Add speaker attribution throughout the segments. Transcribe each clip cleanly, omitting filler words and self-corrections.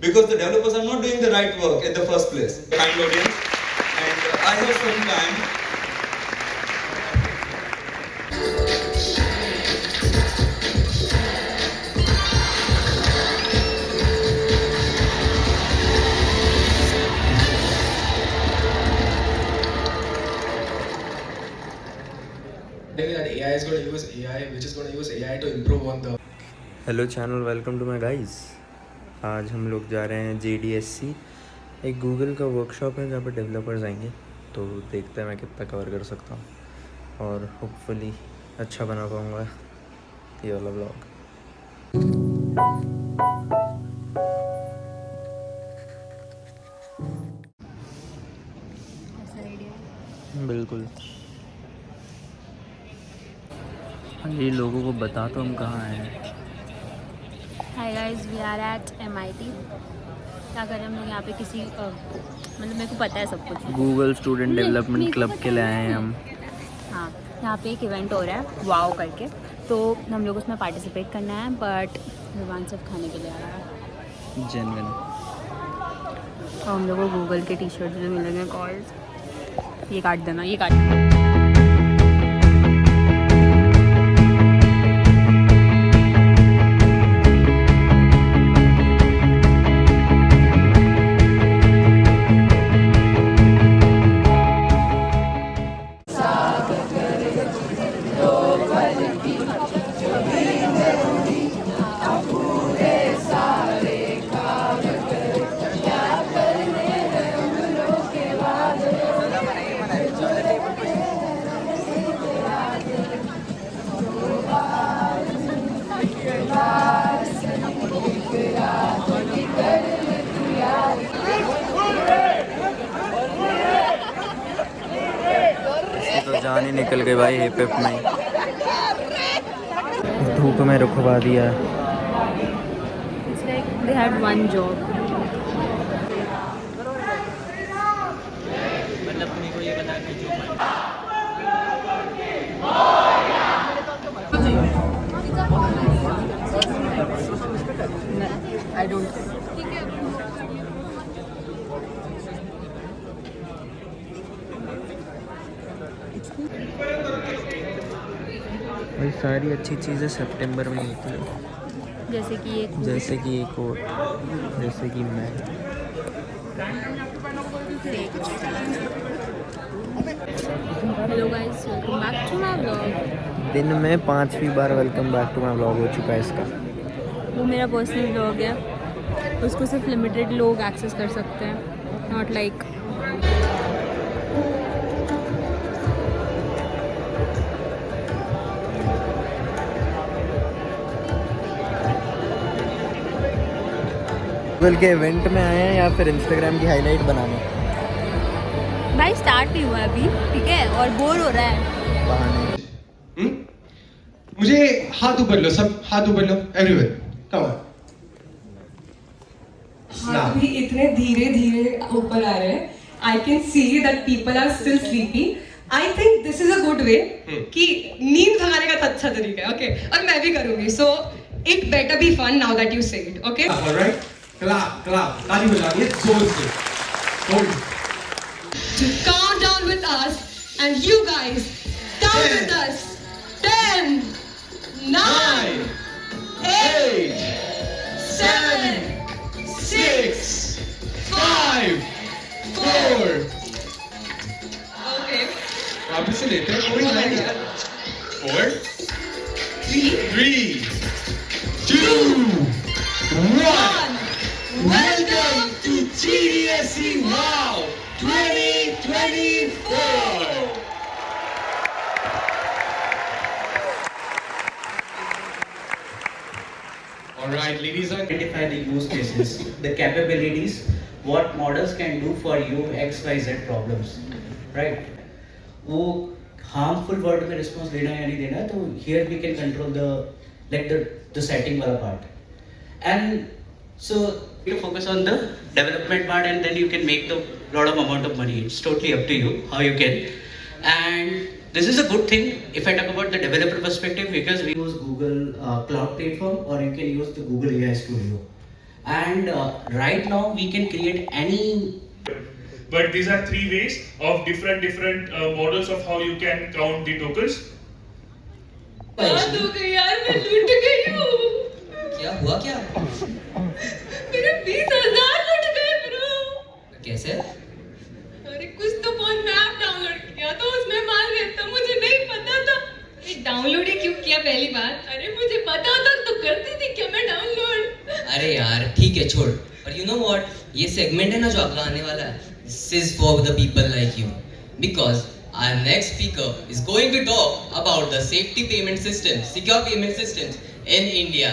Speaker 1: because the developers are not doing the right work in the first place. Kind audience, and I have some time.
Speaker 2: That AI is going to use AI, which is going to use AI to improve on the.
Speaker 3: Hello channel, welcome to my guys. आज हम लोग जा रहे हैं JDSC, एक Google का workshop है जहाँ पर डेवलपर्स आएंगे। तो देखते हैं मैं कितना कवर कर सकता हूँ और होपफुली अच्छा बना पाऊँगा ये वाला ब्लॉग। बिल्कुल। ये लोगों को बता तो हम कहाँ आए हैं।
Speaker 4: Hi guys, we are at MIT। क्या करें हम लोग यहाँ पे किसी मतलब मेरे को पता है सब कुछ।
Speaker 3: गूगल स्टूडेंट डेवलपमेंट क्लब के लिए आए हैं हम।
Speaker 4: हाँ, यहाँ पे एक इवेंट हो रहा है वाओ करके, तो हम लोग उसमें पार्टिसिपेट करना है। बट भगवान सिर्फ खाने के लिए आ रहा है
Speaker 3: जेन्युइन।
Speaker 4: और हम लोग को गूगल के T-शर्ट जो मिलेंगे कॉल्स, ये काट देना, ये काट देना।
Speaker 3: तो जान ही निकल गई भाई हिप हिप में। धूप में रुकवा दिया।
Speaker 4: It's like they had one job. I don't think.
Speaker 3: भाई सारी अच्छी चीज़ें सितंबर में होती है,
Speaker 4: जैसे कि ये
Speaker 3: जैसे कि एक और, जैसे कि मैं।
Speaker 4: Hello guys, welcome back to my blog.
Speaker 3: दिन में 5वीं बार welcome back to my blog हो चुका है इसका।
Speaker 4: वो मेरा पर्सनल ब्लॉग है, उसको सिर्फ लिमिटेड लोग एक्सेस कर सकते हैं, नॉट लाइक।
Speaker 3: गूगल के इवेंट में आए हैं या फिर इंस्टाग्राम की हाईलाइट बनाने?
Speaker 4: भाई स्टार्ट नहीं हुआ अभी, ठीक है, और बोर हो रहा है।
Speaker 3: बहाने।
Speaker 2: मुझे हाथ ऊपर लो, सब हाथ ऊपर लो, एवरीवन कम ऑन।
Speaker 5: हाथ भी इतने धीरे धीरे ऊपर आ रहे हैं। I can see that people are still sleepy. I think this is a good way कि नींद भगाने का अच्छा तरीका है। ओके, और मैं भी करूंगी, so it better be fun now that you say it. Okay,
Speaker 2: alright, clap clap, ताली बजानी है जोर से। Hold,
Speaker 5: to count down with us, and you guys count with us. 10, 9, 8, 7,
Speaker 2: 6, 5, 4।
Speaker 5: okay,
Speaker 2: वापस से लेते हैं, कोई नहीं यार। 4, 3, 2, 1। Welcome to GDSC Wow 2024. All right, ladies and
Speaker 6: identify the use cases, the capabilities, what models can do for you XYZ problems, right? वो harmful word में response देना या नहीं देना, तो here we can control the setting वाला part, and so you focus on the development part, and then you can make the lot of amount of money. It's totally up to you how you can, and this is a good thing if I talk about the developer perspective, because we use Google Cloud Platform, or you can use the Google AI Studio. and right now we can create any.
Speaker 7: But these are three ways of different models of how you can count the tokens.
Speaker 5: बात हो गई यार, मैं लूट गई हूँ।
Speaker 8: क्या हुआ क्या?
Speaker 5: मेरे 20,000 लूट गए ब्रो।
Speaker 8: कैसे?
Speaker 5: अरे कुछ तो फोन में ऐप डाउनलोड किया तो उसमें मार गया था, मुझे नहीं पता था। ये डाउनलोड ही क्यों किया पहली बार? अरे मुझे पता था तो करती थी क्या मैं डाउनलोड?
Speaker 8: अरे यार ठीक है छोड़। और you know what? ये सेगमेंट है ना जो अगला आने वाला है, this is for the people like you, because our next speaker is going to talk about the safety payment systems, secure payment systems in India.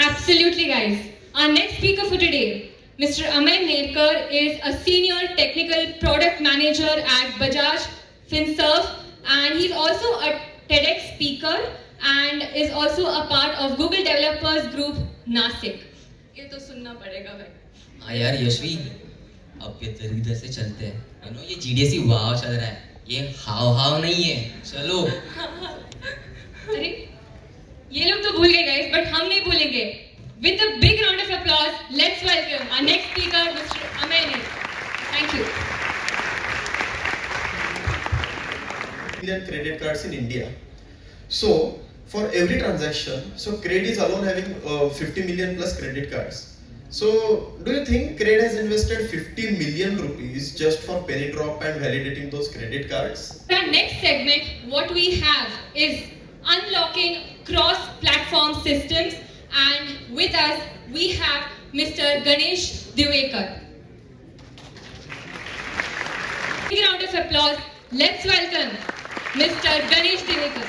Speaker 5: Absolutely, guys. Our next speaker for today, Mr. Amay Nerkar, is a senior technical product manager at Bajaj Finserv, and he's also a TEDx speaker and is also a part of Google Developers Group Nasik. ये तो सुनना पड़ेगा भाई।
Speaker 8: हाँ यार यशवी, अब इधर इधर से चलते हैं। You know ये GDSC वाव चल रहा है, ये हाव हाव नहीं है। चलो।
Speaker 5: अरे ये लोग तो भूल गए guys, but हम नहीं भूलेंगे। With a big round of applause, let's welcome our next speaker, Mr. Amay Nerkar. Thank you.
Speaker 9: Million credit cards in India. So for every transaction, so Cred is alone having 50 million plus credit cards. So do you think Cred has invested 50 million rupees just for penny drop and validating those credit cards?
Speaker 5: Our next segment, what we have is unlocking cross-platform systems, and with us we have Mr. Ganesh Divekar. Big round of applause. Let's welcome Mr. Ganesh Divekar.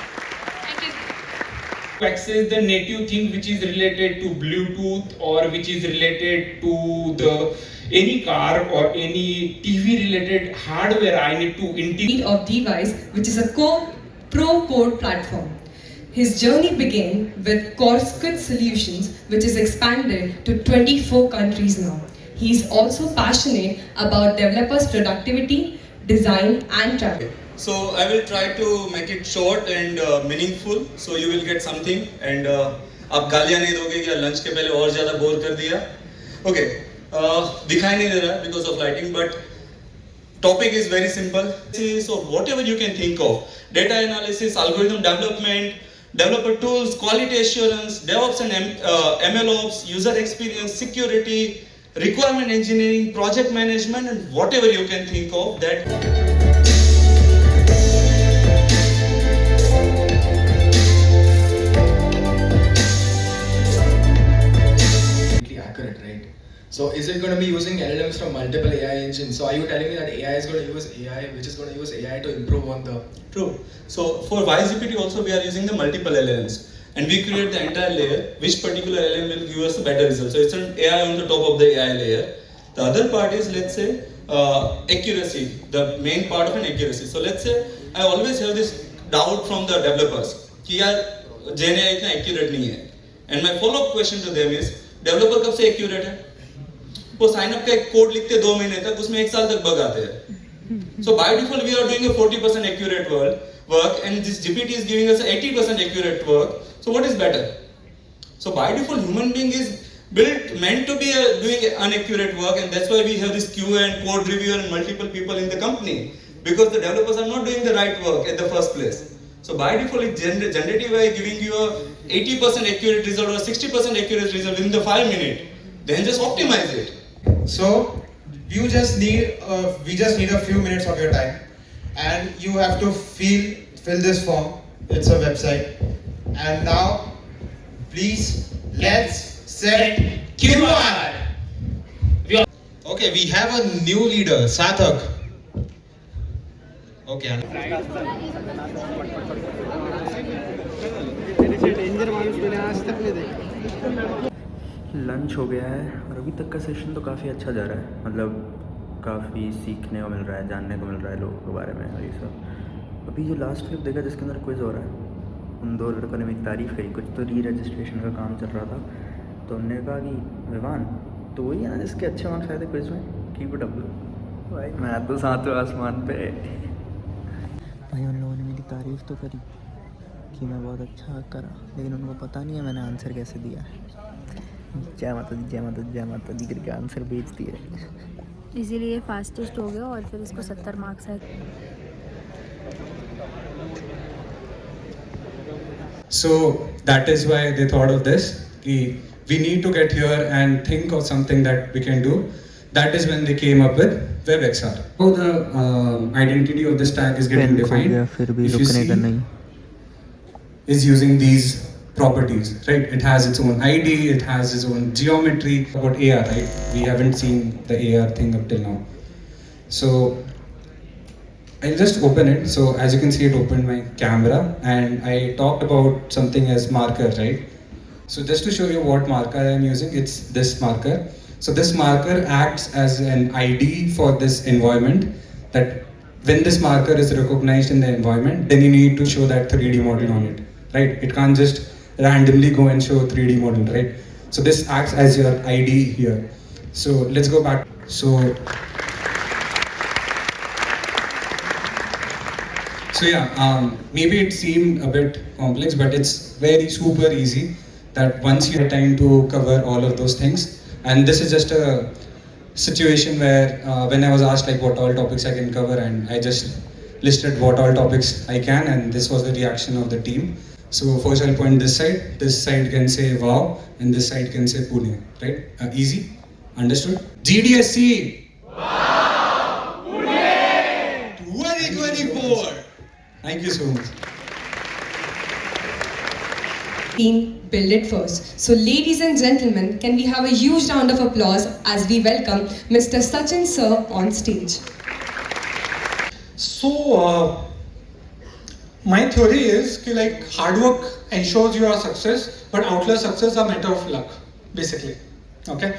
Speaker 5: Thank you.
Speaker 10: To access the native thing which is related to Bluetooth or which is related to the any car or any TV related hardware, I need to integrate
Speaker 5: Of device, which is a pro code platform. His journey began with Corskut Solutions, which is expanded to 24 countries now. He is also passionate about developers' productivity, design, and travel.
Speaker 1: So I will try to make it short and meaningful, so you will get something. And आप गालियाँ नहीं दोगे क्या lunch के पहले और ज़्यादा bore कर दिया? Okay, दिखाई नहीं दे रहा because of lighting, but topic is very simple. So whatever you can think of, data analysis, algorithm development, developer tools, quality assurance, DevOps and MLOps, user experience, security, requirement engineering, project management, and whatever you can think of that.
Speaker 2: Accurate, right? So is it going to be using LLMs from multiple AI engines? So are you telling me that AI is going to use AI, which is going to use AI to improve on the...
Speaker 1: True. So for WiseGPT also we are using the multiple LLMs, and we create the entire layer which particular LLM will give us a better result. So it's an AI on the top of the AI layer. The other part is, let's say, accuracy, the main part of an accuracy. So let's say I always have this doubt from the developers कि यार GenAI इतना accurate नहीं है, and my follow-up question to them is, developer कब से accurate है? वो sign up का एक कोड लिखते 2 महीने तक, उसमें 1 साल तक बग आते हैं. So by default we are doing a 40% accurate work, and this GPT is giving us 80% accurate work. So what is better? So by default human being is meant to be doing inaccurate work, and that's why we have this QA and code reviewer and multiple people in the company, because the developers are not doing the right work at the first place. So by default, it's generative AI giving you a 80% accurate result or 60% accurate result within the 5 minutes. Then just optimize it.
Speaker 11: So you just need we just need a few minutes of your time, and you have to fill this form. It's a website, and now please let's set QR. Okay, we have a new leader, Sathak. Okay.
Speaker 3: Lunch हो गया है और अभी तक का session तो काफ़ी अच्छा जा रहा है, मतलब काफ़ी सीखने को मिल रहा है, जानने को मिल रहा है लोगों के बारे में और ये सब. अभी जो लास्ट क्लिप देखा जिसके अंदर क्विज़ हो रहा है, उन 2 लड़कों ने मेरी तारीफ़ करी. कुछ तो री रजिस्ट्रेशन का काम चल रहा था, तो उन्होंने कहा कि विवान तो वही है ना जिसके अच्छे मार्क्स आए थे क्विज़ में, कीप इट अप. भाई मैं तो 7वें आसमान पे. भाई उन लोगों ने मेरी तारीफ़ तो करी कि मैं बहुत अच्छा करा, लेकिन उनको पता नहीं है मैंने आंसर कैसे दिया है. जय माता दी जय माता दी जय माता दी करके आंसर भेज दिए।
Speaker 4: इसीलिए फास्टेस्ट हो गया और फिर इसको 70 मार्क्स है।
Speaker 12: So that is why they thought of this. We need to get here and think of something that we can do. That is when they came up with WebXR. How the identity of this tag is getting defined.
Speaker 3: फिर भी
Speaker 12: If you
Speaker 3: रुकने का
Speaker 12: see,
Speaker 3: नहीं।
Speaker 12: is using these properties, right? It has its own ID, it has its own geometry. About AR, right? We haven't seen the AR thing up till now. So I'll just open it. So as you can see, it opened my camera, and I talked about something as marker, right? So just to show you what marker I'm using, it's this marker. So this marker acts as an ID for this environment, that when this marker is recognized in the environment, then you need to show that 3D model on it, right? It can't just randomly go and show 3D model, right? So this acts as your ID here. So let's go back. So yeah, maybe it seemed a bit complex, but it's very super easy that once you have time to cover all of those things. And this is just a situation where when I was asked like what all topics I can cover, and I just listed what all topics I can, and this was the reaction of the team. So first I'll point this side can say wow, and this side can say Pune, right? Easy, understood? GDSC! Wow! Pune! 2024! Thank you so much.
Speaker 5: Team, build it first. So ladies and gentlemen, can we have a huge round of applause as we welcome Mr. Sachin sir on stage.
Speaker 13: So my theory is कि like hard work ensures your success, but outlier success are matter of luck, basically. Okay.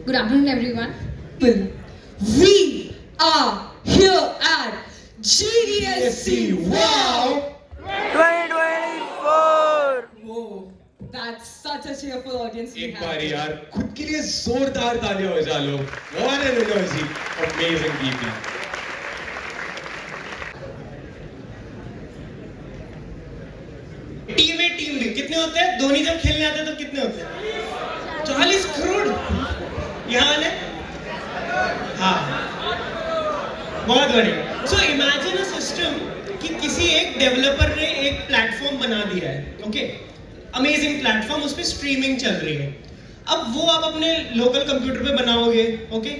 Speaker 5: Good afternoon, everyone. We are here at GDSC. Wow!
Speaker 3: 2024.
Speaker 5: Whoa, that's such a cheerful audience we
Speaker 10: एक
Speaker 5: have.
Speaker 10: बार यार खुद के लिए जोरदार तालियां बजा लो। What an energy, amazing people.
Speaker 11: Team A team B कितने होते हैं? धोनी जब खेलने आते हैं तो कितने होते हैं? 40 करोड़। यहाँ वाले? हाँ, बहुत बढ़िया। So imagine a system कि किसी एक डेवलपर ने एक प्लेटफॉर्म बना दिया है, ओके? अमेजिंग प्लेटफॉर्म, उस पे स्ट्रीमिंग चल रही है। अब वो आप अपने लोकल कंप्यूटर पे बनाओगे, ओके?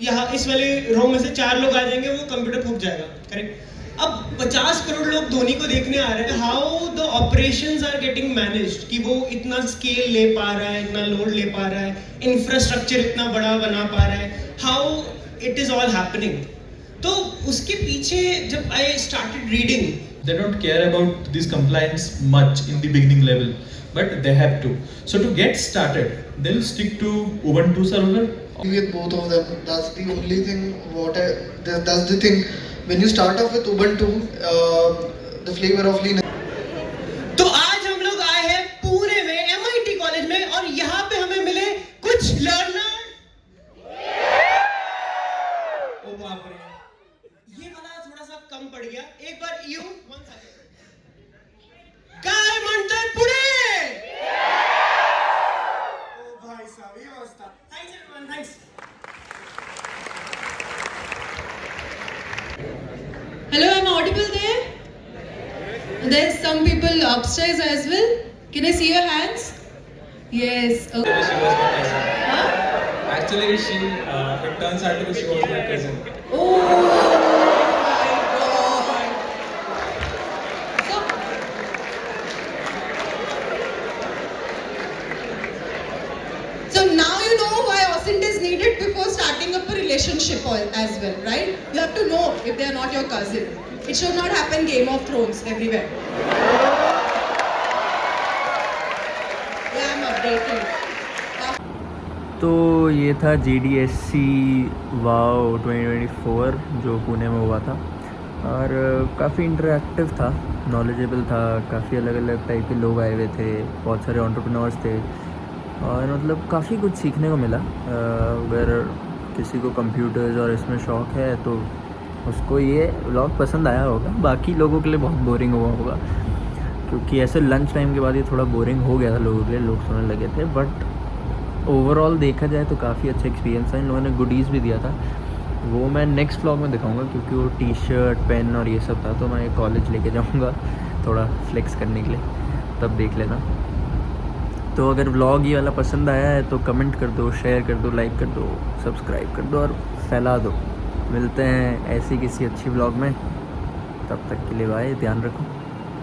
Speaker 11: यहाँ इस वाले रो में से 4 लोग आ जाएंगे, वो कंप्यूटर फूक जाएगा, करेक्ट? अब 50 करोड़ लोग धोनी को देखने आ रहे हैं, how the operations are getting managed, कि वो इतना स्केल ले पा रहा है, इतना लोड ले पा रहा है, इंफ्रास्ट्रक्चर इतना बड़ा बना पा रहा है, how it is all happening. तो उसके पीछे जब I started reading,
Speaker 1: They don't care about this compliance much in the beginning level, but they have to. So to get started, they'll stick to Ubuntu server.
Speaker 14: With both of them, that's the only thing. That's the thing. When you start off with Ubuntu, the flavor of Linux.
Speaker 11: तो आज हम लोग आए हैं पुणे में MIT college में, और यहाँ पे हमें मिले कुछ लर्नर। ओ बाप रे, ये वाला थोड़ा सा कम पड़ गया। एक बार यू काय म्हणताय पुणे? ओ भाई साहब, ये अवस्था। Thanks everyone, thanks.
Speaker 5: Hello, I'm audible there? There's some people upstairs as well. Can I see your hands? Yes. Okay.
Speaker 10: Actually, it turns out to be she was my cousin.
Speaker 5: Oh my God. So now you know why OSINT is needed before starting up a relationship as well, right? You have to know if they are not your cousin. It should not happen Game of Thrones everywhere. Yeah, I'm updating.
Speaker 3: तो ये था GDSC wow 2024 जो पुणे में हुआ था, और काफ़ी interactive था, नॉलेजेबल था, काफ़ी अलग अलग टाइप के लोग आए हुए थे, बहुत सारे एंटरप्रेन्योर्स थे, और मतलब काफ़ी कुछ सीखने को मिला। अगर किसी को कंप्यूटर्स और इसमें शौक़ है तो उसको ये व्लॉग पसंद आया होगा, बाकी लोगों के लिए बहुत बोरिंग हुआ होगा, क्योंकि ऐसे लंच टाइम के बाद ये थोड़ा बोरिंग हो गया था लोगों के लिए, लोग सोने लगे थे। बट ओवरऑल देखा जाए तो काफ़ी अच्छा एक्सपीरियंस था। इन लोगों ने गुडीज़ भी दिया था, वो मैं नेक्स्ट व्लॉग में दिखाऊंगा, क्योंकि वो टी शर्ट पेन और ये सब था, तो मैं कॉलेज लेके जाऊंगा थोड़ा फ्लेक्स करने के लिए, तब देख लेना। तो अगर व्लॉग ये वाला पसंद आया है तो कमेंट कर दो, शेयर कर दो, लाइक कर दो, सब्सक्राइब कर दो और फैला दो। मिलते हैं ऐसी किसी अच्छी व्लॉग में, तब तक के लिए बाय, ध्यान रखो।